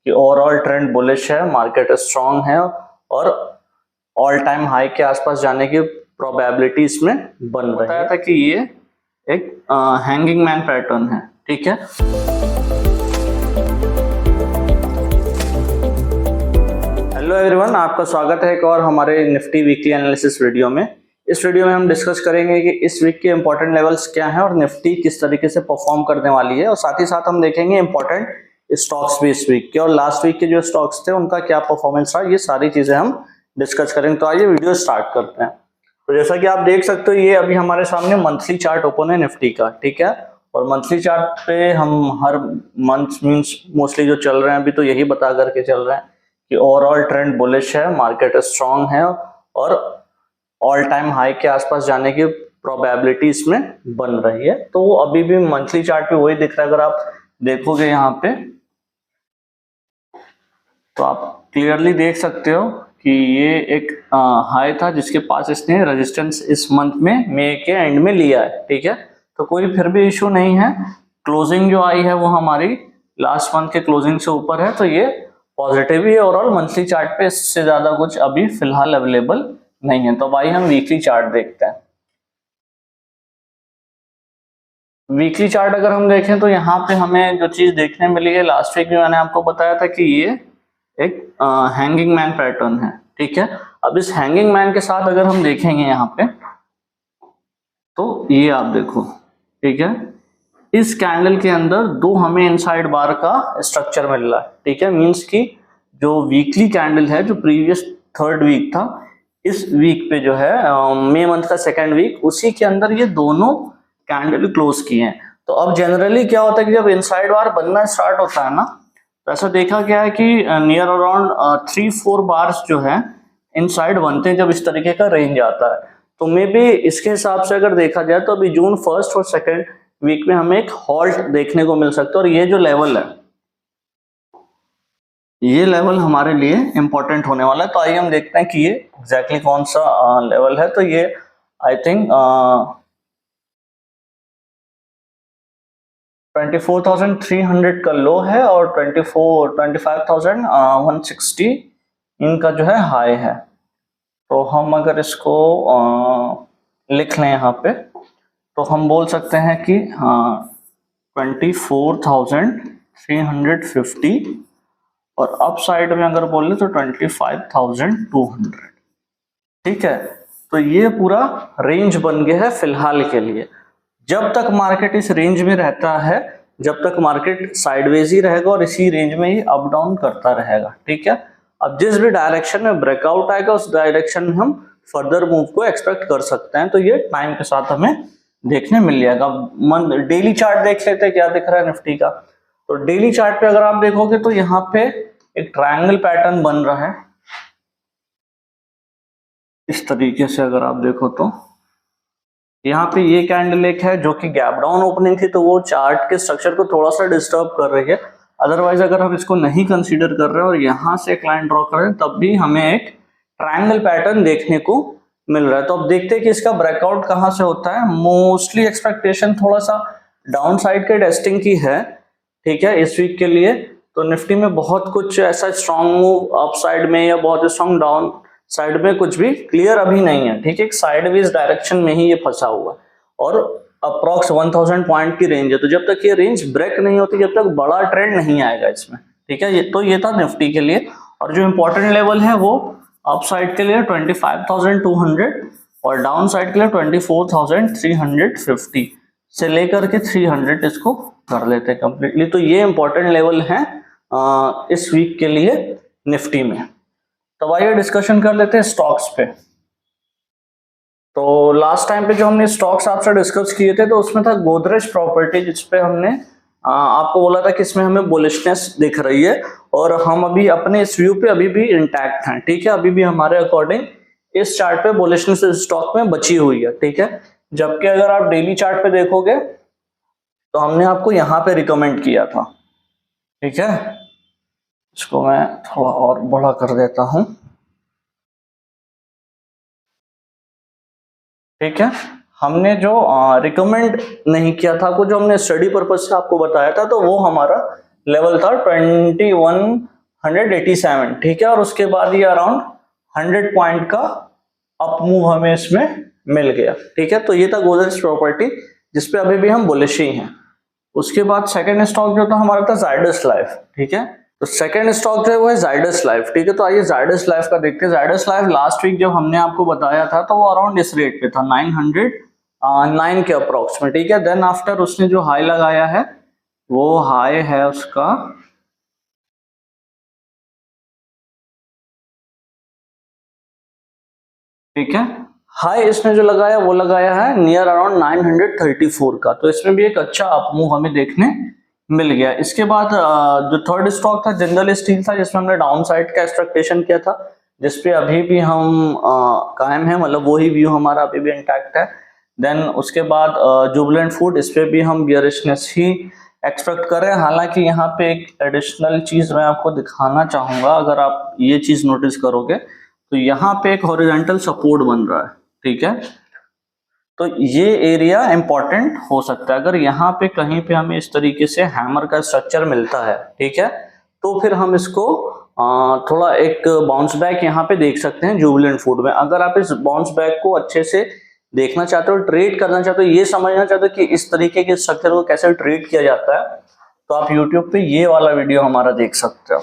कि overall trend bullish है, market strong है और ऑल टाइम हाई के आसपास जाने की प्रोबेबिलिटी इसमें बन रही है। बताया था कि ये एक हैंगिंग मैन पैटर्न है, ठीक है। हेलो एवरीवन, आपका स्वागत है एक और हमारे निफ्टी वीकली एनालिसिस वीडियो में। इस वीडियो में हम डिस्कस करेंगे कि इस वीक के इंपॉर्टेंट लेवल्स क्या हैं और निफ्टी किस तरीके से परफॉर्म करने वाली है, और साथ ही साथ हम देखेंगे इंपॉर्टेंट स्टॉक्स भी इस वीक के और लास्ट वीक के जो स्टॉक्स थे उनका क्या परफॉर्मेंस रहा, ये सारी चीजें हम डिस्कस करेंगे। तो आइए वीडियो स्टार्ट करते हैं। तो जैसा कि आप देख सकते हो, ये अभी हमारे सामने मंथली चार्ट ओपन है निफ्टी का, ठीक है। और मंथली चार्ट पे हम हर मंथ मींस मोस्टली जो चल रहे हैं अभी तो यही बता करके चल रहे हैं कि ओवरऑल ट्रेंड बुलिश है, मार्केट स्ट्रांग है और ऑल टाइम हाई के आसपास जाने की प्रोबेबिलिटी इसमें बन रही है। तो वो अभी भी मंथली चार्ट पे वही दिख रहा है। अगर आप देखोगे यहाँ पे तो आप क्लियरली देख सकते हो कि ये एक हाई था जिसके पास इसने रेजिस्टेंस इस मंथ में मई के एंड में लिया है, ठीक है। तो कोई फिर भी इशू नहीं है। क्लोजिंग जो आई है वो हमारी लास्ट मंथ के क्लोजिंग से ऊपर है, तो ये पॉजिटिव ही है ओवरऑल मंथली चार्ट पे। इससे ज्यादा कुछ अभी फिलहाल अवेलेबल नहीं है। तो भाई हम वीकली चार्ट देखते हैं। वीकली चार्ट अगर हम देखें तो यहाँ पे हमें जो चीज देखने मिली है, लास्ट वीक में मैंने आपको बताया था कि ये एक हैंगिंग मैन पैटर्न है, ठीक है। अब इस हैंगिंग मैन के साथ अगर हम देखेंगे यहाँ पे तो ये आप देखो, ठीक है। इस कैंडल के अंदर दो हमें इनसाइड बार का स्ट्रक्चर मिल रहा है, ठीक है। मींस की जो वीकली कैंडल है, जो प्रीवियस थर्ड वीक था, इस वीक पे जो है मई मंथ का सेकेंड वीक, उसी के अंदर ये दोनों कैंडल क्लोज किए हैं। तो अब जनरली क्या होता है कि जब इनसाइड बार बनना स्टार्ट होता है ना, तो ऐसा देखा गया है कि नियर अराउंड 3-4 बार्स जो है इनसाइड बनते हैं जब इस तरीके का रेंज आता है। तो मे बी इसके हिसाब से अगर देखा जाए तो अभी जून फर्स्ट और सेकेंड वीक में हमें एक हॉल्ट देखने को मिल सकता है। और ये जो लेवल है, ये लेवल हमारे लिए इंपॉर्टेंट होने वाला है। तो आइए हम देखते हैं कि ये एग्जैक्टली कौन सा लेवल है। तो ये आई थिंक 24,300 का लो है और 25,160 इनका जो है हाई है। तो हम अगर इसको लिख लें यहाँ पे तो हम बोल सकते हैं कि 24,350 और अप साइड में अगर बोले तो 25,200, ठीक है। तो ये पूरा रेंज बन गया है फिलहाल के लिए। जब तक मार्केट इस रेंज में रहता है, जब तक मार्केट साइडवेज ही रहेगा और इसी रेंज में ही अप डाउन करता रहेगा, ठीक है। अब जिस भी डायरेक्शन में ब्रेकआउट आएगा उस डायरेक्शन में हम फर्दर मूव को एक्सपेक्ट कर सकते हैं। तो ये टाइम के साथ हमें देखने मिल जाएगा। डेली चार्ट देख लेते हैं क्या दिख रहा है निफ्टी का। तो डेली चार्ट पे अगर आप देखोगे तो यहाँ पे एक ट्रायंगल पैटर्न बन रहा है इस तरीके से। अगर आप देखो तो यहाँ पे ये कैंडल एक है जो कि गैप डाउन ओपनिंग थी, तो वो चार्ट के स्ट्रक्चर को थोड़ा सा डिस्टर्ब कर रही है। अदरवाइज अगर हम इसको नहीं कंसीडर कर रहे हैं और यहाँ से एक लाइन ड्रॉ कर रहे हैं, तब भी हमें एक ट्रायंगल पैटर्न देखने को मिल रहा है। तो अब देखते हैं कि इसका ब्रेकआउट कहाँ से होता है। मोस्टली एक्सपेक्टेशन थोड़ा सा डाउन साइड के टेस्टिंग की है, ठीक है, इस वीक के लिए। तो निफ्टी में बहुत कुछ ऐसा स्ट्रॉन्ग मूव अप साइड में या बहुत स्ट्रॉन्ग डाउन साइड में कुछ भी क्लियर अभी नहीं है, ठीक है। एक साइडवेज डायरेक्शन में ही ये फंसा हुआ है और अप्रॉक्स 1000 पॉइंट की रेंज है। तो जब तक ये रेंज ब्रेक नहीं होती, जब तक बड़ा ट्रेंड नहीं आएगा इसमें, ठीक है। तो ये था निफ्टी के लिए। और जो इंपॉर्टेंट लेवल है वो अप साइड के लिए 25,200 और डाउन साइड के लिए 24,350 से लेकर के 300 इसको कर लेते हैं कंप्लीटली। तो ये इंपॉर्टेंट लेवल है इस वीक के लिए निफ्टी में। तो आइए डिस्कशन कर लेते हैं स्टॉक्स पे। तो लास्ट टाइम पे जो हमने स्टॉक्स आपसे डिस्कस किए थे तो उसमें था गोदरेज प्रॉपर्टी, जिसपे हमने आपको बोला था कि इसमें हमें बुलिशनेस दिख रही है और हम अभी अपने इस व्यू पे अभी भी इंटैक्ट हैं, ठीक है। अभी भी हमारे अकॉर्डिंग इस चार्ट पे बुलिशनेस स्टॉक में बची हुई है, ठीक है। जबकि अगर आप डेली चार्ट पे देखोगे तो हमने आपको यहाँ पे रिकमेंड किया था, ठीक है। इसको मैं थोड़ा और बड़ा कर देता हूं, ठीक है। हमने जो रिकमेंड नहीं किया था, आपको जो हमने स्टडी पर्पज से आपको बताया था, तो वो हमारा लेवल था 21 187, ठीक है, और उसके बाद ये अराउंड 100 पॉइंट का अप मूव हमें इसमें मिल गया, ठीक है। तो ये था गोदरेज प्रॉपर्टी जिसपे अभी भी हम बुलिश ही हैं। उसके बाद सेकंड स्टॉक जो था हमारा था जायडस लाइफ, ठीक है। तो सेकंड स्टॉक जो है वो है जायडस लाइफ, ठीक है। तो आइए जायडस लाइफ का देखते हैं। जायडस लाइफ लास्ट वीक जब हमने आपको बताया था तो वो अराउंड इस रेट पे था 909 के अप्रोक्स में, ठीक है। देन आफ्टर उसने जो हाई लगाया है वो हाई है उसका ठीक है, हाई इसने जो लगाया वो लगाया है नियर अराउंड 934 का। तो इसमें भी एक अच्छा अप मूव हमें देखने मिल गया। इसके बाद जो थर्ड स्टॉक था जिंदल स्टील था, जिसमें हमने डाउन साइड का एक्सपेक्टेशन किया था, जिसपे अभी भी हम कायम है, मतलब वही व्यू हमारा अभी भी इंटैक्ट है। देन उसके बाद जुबिलेंट फूड, इस पे भी हम बियरिशनेस ही एक्सपेक्ट कर रहे हैं। हालांकि यहाँ पे एक एडिशनल चीज मैं आपको दिखाना चाहूंगा, अगर आप ये चीज नोटिस करोगे तो यहाँ पे एक हॉरिजॉन्टल सपोर्ट बन रहा है, ठीक है। तो ये एरिया इंपॉर्टेंट हो सकता है। अगर यहाँ पे कहीं पे हमें इस तरीके से हैमर का स्ट्रक्चर मिलता है, ठीक है, तो फिर हम इसको थोड़ा एक बाउंस बैक यहाँ पे देख सकते हैं जुबिलेंट फूड में। अगर आप इस बाउंस बैक को अच्छे से देखना चाहते हो, ट्रेड करना चाहते हो, ये समझना चाहते हो कि इस तरीके के स्ट्रक्चर को कैसे ट्रेड किया जाता है, तो आप यूट्यूब पे ये वाला वीडियो हमारा देख सकते हो,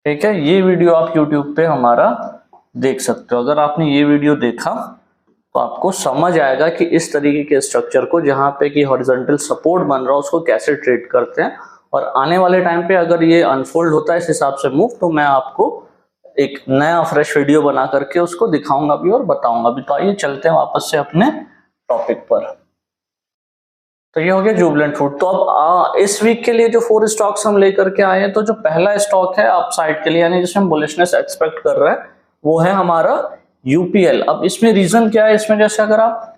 ठीक है। ये वीडियो आप YouTube पे हमारा देख सकते हो। अगर आपने ये वीडियो देखा तो आपको समझ आएगा कि इस तरीके के स्ट्रक्चर को जहाँ पे कि हॉरिजॉन्टल सपोर्ट बन रहा है उसको कैसे ट्रेड करते हैं। और आने वाले टाइम पे अगर ये अनफोल्ड होता है इस हिसाब से मूव, तो मैं आपको एक नया फ्रेश वीडियो बना करके उसको दिखाऊंगा भी और बताऊंगा भी। तो आइए चलते हैं वापस से अपने टॉपिक पर। तो ये हो गया जुबिलेंट फूड। तो अब इस वीक के लिए जो 4 स्टॉक्स हम लेकर के आए हैं, तो जो पहला स्टॉक है अपसाइड के लिए, यानी जिसमें हम बुलिशनेस एक्सपेक्ट कर रहे हैं, वो है हमारा यूपीएल। अब इसमें रीजन क्या है, इसमें जैसे अगर आप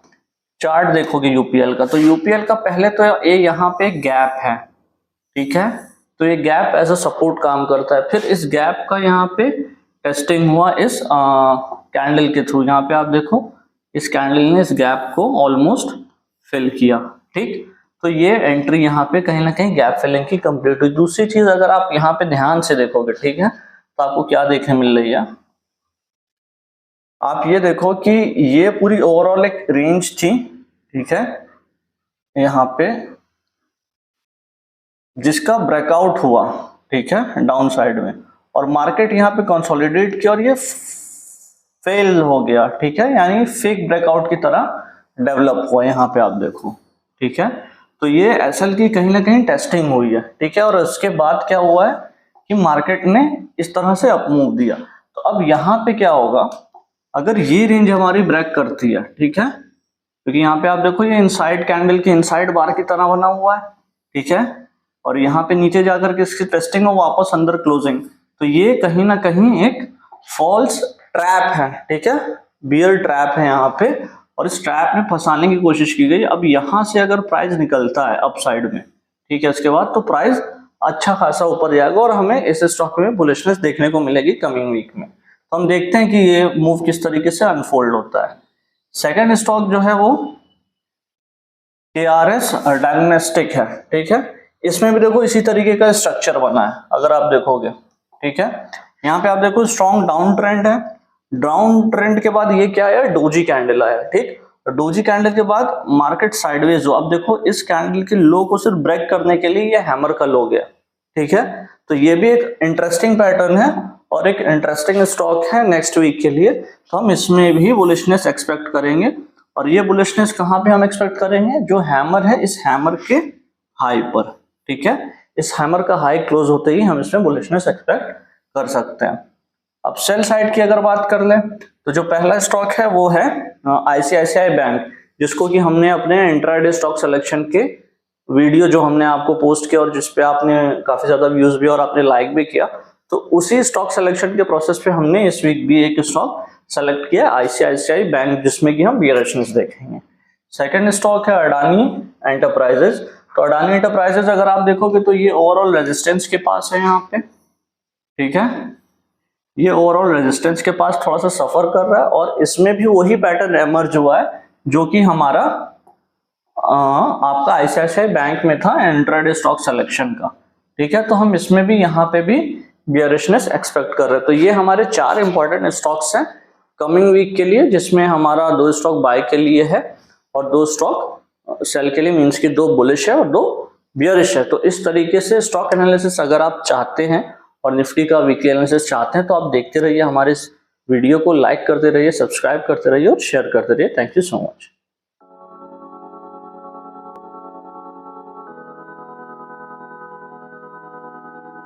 चार्ट देखोगे यूपीएल का, तो यूपीएल का पहले तो ये यहाँ पे गैप है, ठीक है। तो ये गैप एज अ सपोर्ट काम करता है। फिर इस गैप का यहाँ पे टेस्टिंग हुआ इस कैंडल के थ्रू। यहाँ पे आप देखो इस कैंडल ने इस गैप को ऑलमोस्ट फिल किया, ठीक। तो ये एंट्री यहाँ पे कहीं ना कहीं गैप फिलिंग की कंप्लीट हुई। दूसरी चीज अगर आप यहाँ पे ध्यान से देखोगे, ठीक है, तो आपको क्या देखने मिल रही है, आप ये देखो कि ये पूरी ओवरऑल एक रेंज थी, ठीक है, यहाँ पे जिसका ब्रेकआउट हुआ, ठीक है, डाउन साइड में, और मार्केट यहाँ पे कंसोलिडेट किया और ये फेल हो गया, ठीक है, यानी फेक ब्रेकआउट की तरह डेवलप हुआ। यहाँ पे आप देखो, ठीक है। तो ये एसएल की कहीं ना कहीं टेस्टिंग हुई है, ठीक है। और उसके बाद क्या हुआ है कि मार्केट ने इस तरह से अप मूव दिया। तो अब यहाँ पे क्या होगा, अगर ये रेंज हमारी ब्रेक करती है, ठीक है, क्योंकि यहाँ पे आप देखो ये इनसाइड कैंडल की इनसाइड बार की तरह बना हुआ है, ठीक है, और यहाँ पे नीचे जाकर के इसकी टेस्टिंग हो वापस अंदर क्लोजिंग, तो ये कहीं ना कहीं एक फॉल्स ट्रैप है, ठीक है, बियर ट्रैप है यहाँ पे, और इस ट्रैप में फंसाने की कोशिश की गई। अब यहाँ से अगर प्राइस निकलता है अपसाइड में, ठीक है, उसके बाद तो प्राइस अच्छा खासा ऊपर जाएगा और हमें इस स्टॉक में बुलिशनेस देखने को मिलेगी कमिंग वीक में। तो हम देखते हैं कि ये मूव किस तरीके से अनफोल्ड होता है। सेकंड स्टॉक जो है वो KRS डायग्नोस्टिक है, ठीक है। इसमें भी देखो इसी तरीके का स्ट्रक्चर बना है, अगर आप देखोगे, ठीक है। यहाँ पे आप देखो स्ट्रॉन्ग डाउन ट्रेंड है, डाउन ट्रेंड के बाद ये क्या है, डोजी कैंडल आया, ठीक। डोजी कैंडल के बाद मार्केट साइडवेज हो। अब देखो इस कैंडल के लो को सिर्फ ब्रेक करने के लिए ये हैमर का लो गया, ठीक है। तो ये भी एक इंटरेस्टिंग पैटर्न है और एक इंटरेस्टिंग स्टॉक है नेक्स्ट वीक के लिए। तो हम इसमें भी बुलिशनेस एक्सपेक्ट करेंगे, और ये बुलिशनेस कहाँ पे हम एक्सपेक्ट करेंगे, जो हैमर है इस हैमर के हाई पर, ठीक है। इस हैमर का हाई क्लोज होते ही हम इसमें बुलिशनेस एक्सपेक्ट कर सकते हैं। अब सेल साइड की अगर बात कर लें, तो जो पहला स्टॉक है वो है ICICI बैंक, जिसको कि हमने अपने इंट्राडे स्टॉक सिलेक्शन के वीडियो जो हमने आपको पोस्ट किया और जिसपे आपने काफी ज्यादा व्यूज भी और आपने लाइक भी किया, तो उसी स्टॉक सिलेक्शन के प्रोसेस पे हमने इस वीक भी एक स्टॉक सेलेक्ट किया ICICI बैंक, जिसमें कि हम बियरिशनेस देखेंगे। सेकंड स्टॉक है अडानी एंटरप्राइजेज। तो अडानी एंटरप्राइजेज अगर आप देखोगे तो ये ओवरऑल रेजिस्टेंस के पास है यहाँ पे, ठीक है, ये ओवरऑल रेजिस्टेंस के पास थोड़ा सा सफर कर रहा है, और इसमें भी वही पैटर्न एमर्ज हुआ है जो कि हमारा आपका आईसीआईसीआई बैंक में था इंट्राडे स्टॉक सिलेक्शन का, ठीक है। तो हम इसमें भी यहाँ पे भी बियरिशनेस एक्सपेक्ट कर रहे हैं। तो ये हमारे 4 इंपॉर्टेंट स्टॉक्स हैं कमिंग वीक के लिए, जिसमें हमारा 2 स्टॉक बाय के लिए है और 2 स्टॉक सेल के लिए, मींस कि 2 बुलिश है और 2 बियरिश है। तो इस तरीके से स्टॉक एनालिसिस अगर आप चाहते हैं और निफ्टी का वीकली एनालिसिस चाहते हैं तो आप देखते रहिए, हमारे इस वीडियो को लाइक करते रहिए, सब्सक्राइब करते रहिए और शेयर करते रहिए। Thank you so much.